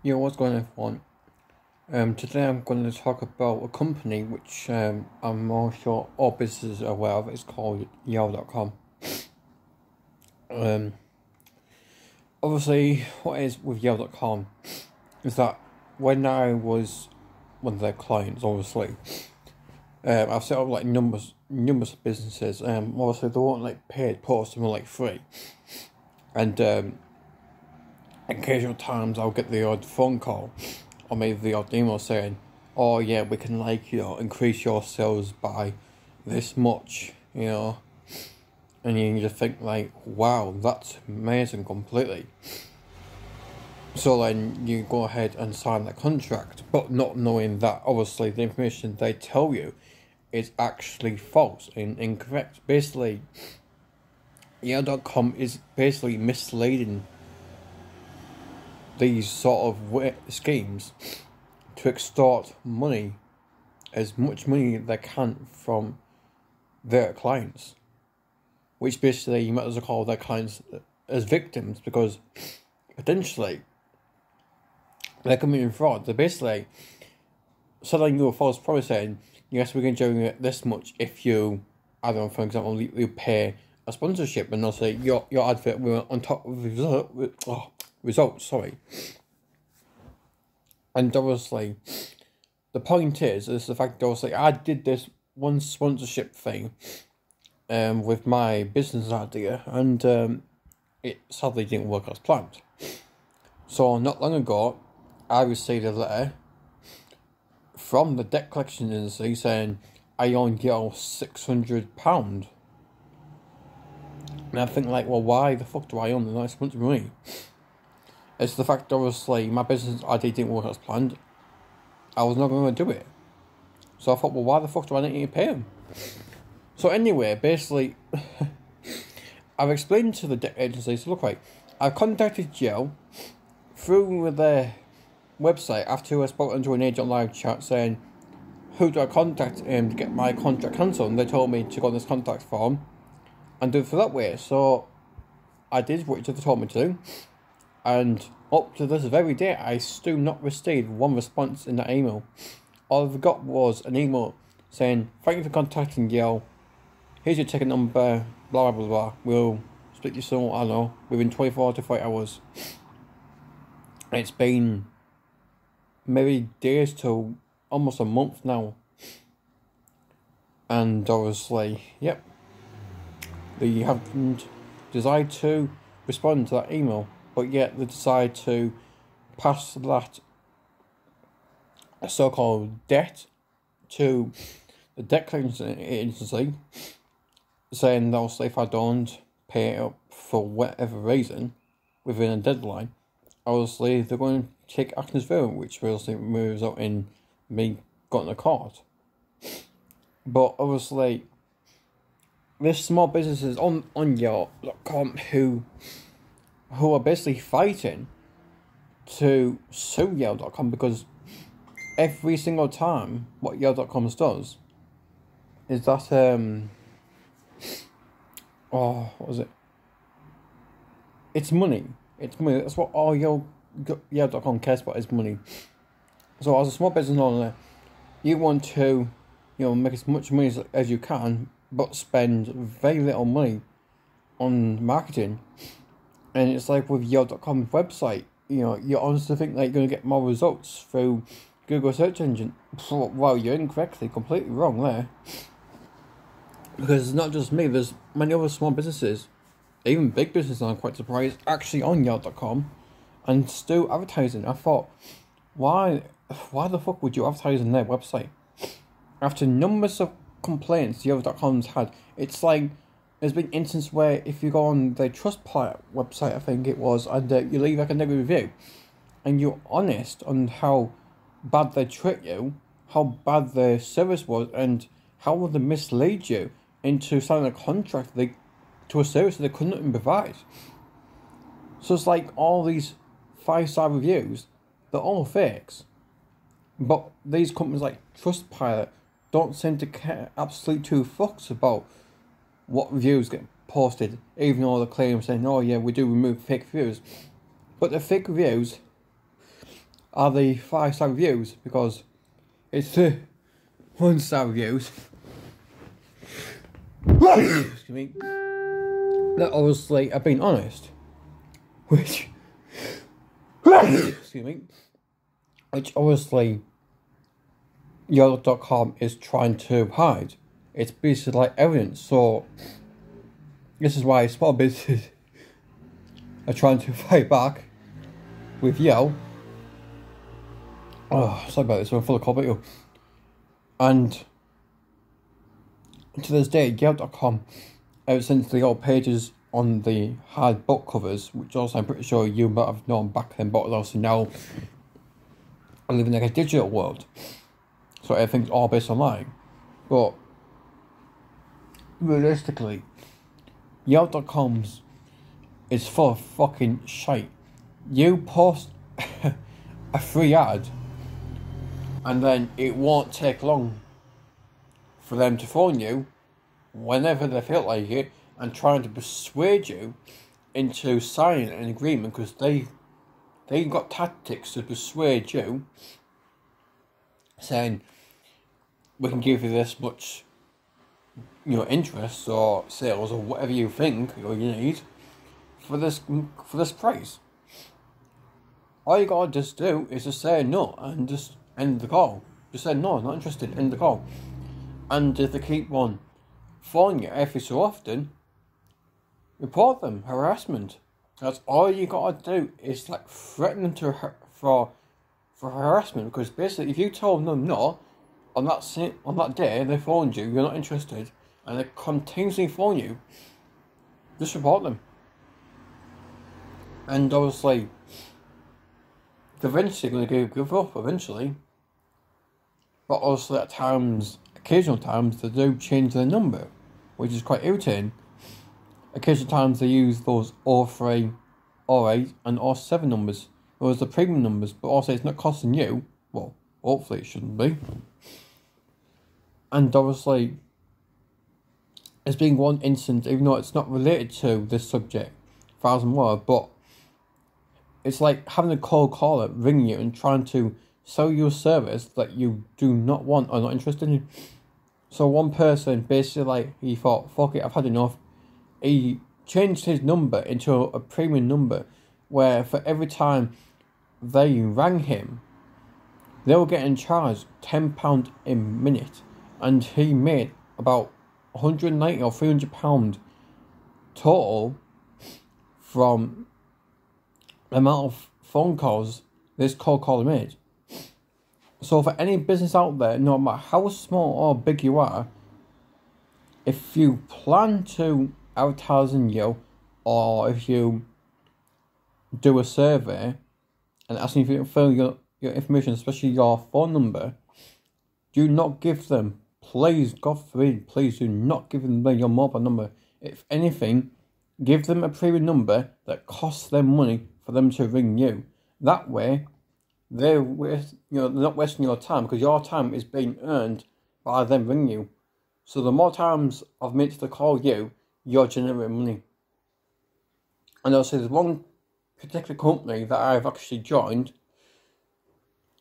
Yeah, what's going on, everyone? Today I'm going to talk about a company which I'm more sure all businesses are aware of. It's called Yale.com. Um, Obviously, what is with Yale.com is that when I was one of their clients, obviously, I've set up like numerous businesses. Obviously they weren't like paid posts, they were like free, and occasional times I'll get the odd phone call or maybe the odd email saying, oh yeah, we can increase your sales by this much, and you just think like, wow, that's amazing completely. So then you go ahead and sign that contract, but not knowing that obviously the information they tell you is actually false and incorrect. Basically, Yale.com is basically misleading these sort of schemes to extort money, as much money they can from their clients, which basically you might as well call their clients as victims, because potentially they're committing fraud. They're basically selling you a false promise saying, yes, we can generate this much if you, I don't know, for example, you pay a sponsorship, and they'll say your advert will on top of results, sorry. And obviously, the point is the fact that obviously I did this one sponsorship thing with my business idea, and it sadly didn't work as planned. So not long ago, I received a letter from the debt collection agency saying I owe Yale £600. And I think like, well, why the fuck do I own the nice bunch of money? It's the fact that obviously my business idea didn't work as planned. I was not going to do it. So I thought, well, why the fuck do I need to pay him? So anyway, basically, I've explained to the debt agency, so look, right, I've contacted Yale through their website after I spoke into an agent live chat saying, who do I contact to get my contract cancelled? And they told me to go on this contact form and do it for that way. So I did what they told me to do. And up to this very day, I still not received one response in that email. All I got was an email saying, thank you for contacting Yale. Here's your ticket number, blah, blah, blah. We'll split you soon, I don't know, within 24 to 48 hours. It's been maybe days to almost a month now. And obviously, yep, they haven't decided to respond to that email, but yet they decide to pass that so-called debt to the debt collection agency, saying that also if I don't pay it up for whatever reason within a deadline, obviously they're going to take actions further, which obviously moves out in me going to court. But obviously, there's small businesses on Yale.com who are basically fighting to sue Yale.com, because every single time what Yale.com does is that what was it? It's money. It's money. That's what all Yale.com cares about, is money. So as a small business owner, you want to, make as much money as you can, but spend very little money on marketing. And it's like with Yale.com website, you honestly think that you're going to get more results through Google search engine. Well, you're incorrectly, completely wrong there. Because it's not just me, there's many other small businesses, even big businesses, I'm quite surprised, actually on Yale.com and still advertising. I thought, why the fuck would you advertise on their website? After numbers of complaints Yale.com's had, it's like, there's been instances where if you go on their Trustpilot website, I think it was, and you leave like a negative review, and you're honest on how bad they treat you, how bad their service was, and how they mislead you into signing a contract to a service that they couldn't even provide. So it's like all these 5-star reviews, they're all fakes. But these companies like Trustpilot don't seem to care absolutely two fucks about what reviews get posted, even though the claim saying, oh yeah, we do remove fake reviews. But the fake reviews are the 5-star reviews, because it's the 1-star reviews excuse me, that obviously have been honest, which excuse me, which obviously Yellow.com is trying to hide. It's basically like evidence. So this is why small businesses are trying to fight back with Yelp. Oh, sorry about this, I'm full of coffee. And to this day, Yelp.com, ever since the old pages on the hard book covers, which also I'm pretty sure you might have known back then, but also now I live in like a digital world, so everything's all based online. But realistically, Yelp.com's is full of fucking shite. You post a free ad, and then it won't take long for them to phone you whenever they feel like it and trying to persuade you into signing an agreement, because they got tactics to persuade you, saying we can give you this much, interest or sales or whatever you think or you need for this price. All you gotta just do is just say no and just end the call. Just say no, not interested, end the call. And if they keep on phoning you every so often, report them, harassment. That's all you gotta do, is like threaten them for harassment, because basically if you told them no, on that day they phoned you, you're not interested, and they continuously phone you, just report them. And obviously, they're eventually going to give up eventually, but also at times, occasional times, they do change their number, which is quite irritating. Occasional times they use those 03, 08 and 07 numbers, those are the premium numbers, but also it's not costing you, well, hopefully it shouldn't be. And obviously, there's been one instance, even though it's not related to this subject, 1,000 word, but it's like having a cold caller ring you and trying to sell you a service that you do not want or not interested in. So one person basically, he thought, fuck it, I've had enough. He changed his number into a premium number, where for every time they rang him, they were getting charged £10 a minute, and he made about £190 or £300 total from the amount of phone calls this cold caller made. So for any business out there, no matter how small or big you are, if you plan to advertise in Yelp, or if you do a survey and asking you to fill your information, especially your phone number, do not give them, please, God forbid, please do not give them your mobile number. If anything, give them a premium number that costs them money for them to ring you. That way, they're not wasting your time, because your time is being earned by them ringing you. So the more times of minutes they call you, you're generating money. And also, there's one particular company that I've actually joined,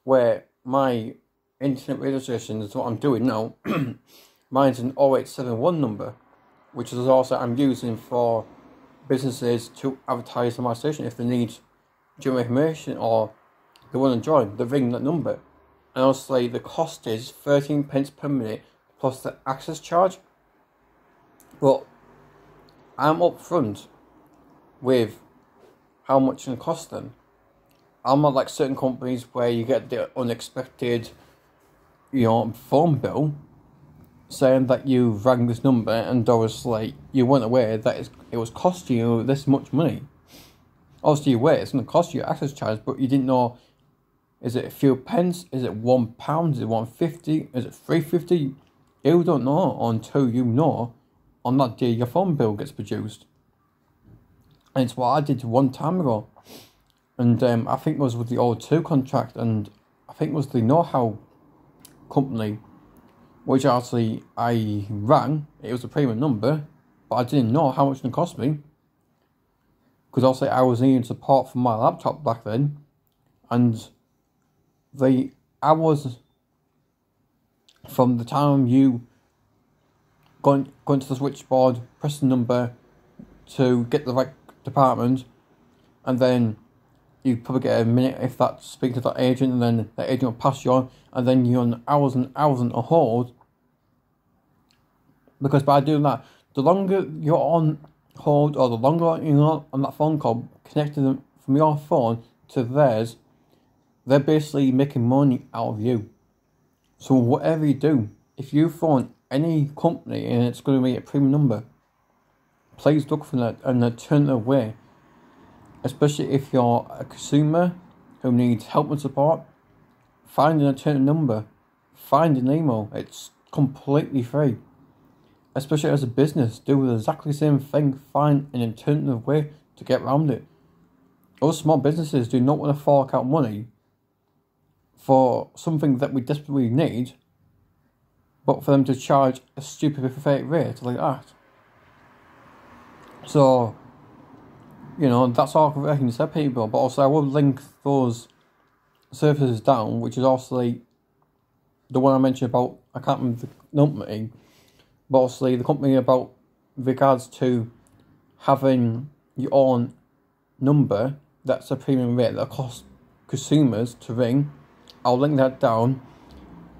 where my internet radio station is what I'm doing now. Mine's an 0871 number, which is also I'm using for businesses to advertise on my station if they need general information or they want to join. They ring that number, and obviously the cost is 13p per minute plus the access charge. But I'm upfront with how much it's going to cost them. I'm not like certain companies where you get the unexpected, phone bill saying that you rang this number and obviously you weren't aware that it was costing you this much money. Obviously you're aware it's going to cost you access charge, but you didn't know, is it a few pence, is it £1, is it £1.50, is it £3.50? You don't know until you know on that day your phone bill gets produced. And it's what I did one time ago. And I think it was with the O2 contract, and I think it was the know-how company, which actually I rang. It was a premium number, but I didn't know how much it cost me, because also I was needing support for my laptop back then, and the hours from the time you going to the switchboard, press the number to get the right department, and then you probably get a minute if that speak to that agent, and then the agent will pass you on, and then you're on hours and hours on hold. Because by doing that, the longer you're on hold, or the longer you're on that phone call, connecting them from your phone to theirs, they're basically making money out of you. So whatever you do, if you phone any company and it's going to be a premium number, please look for that and turn it away. Especially if you're a consumer who needs help and support, find an alternative number, find an email. It's completely free. Especially as a business, do exactly the same thing. Find an alternative way to get around it. Those small businesses do not want to fork out money for something that we desperately need, but for them to charge a stupid fake rate like that. So, you know, that's all I can say, people. But also, I will link those services down, which is also the one I mentioned about, I can't remember the company, but also the company about regards to having your own number that's a premium rate that costs consumers to ring. I'll link that down.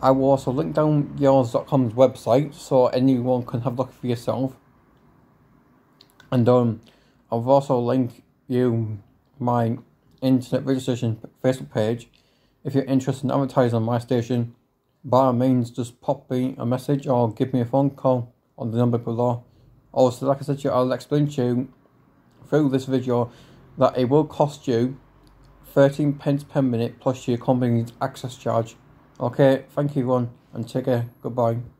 I will also link down yours.com's website so anyone can have a look for yourself. And I'll also link you my internet registration Facebook page. If you're interested in advertising on my station, by all means just pop me a message or give me a phone call on the number below. Also, like I said to you, I'll explain to you through this video that it will cost you 13 pence per minute plus your company's access charge. Okay, thank you everyone and take care. Goodbye.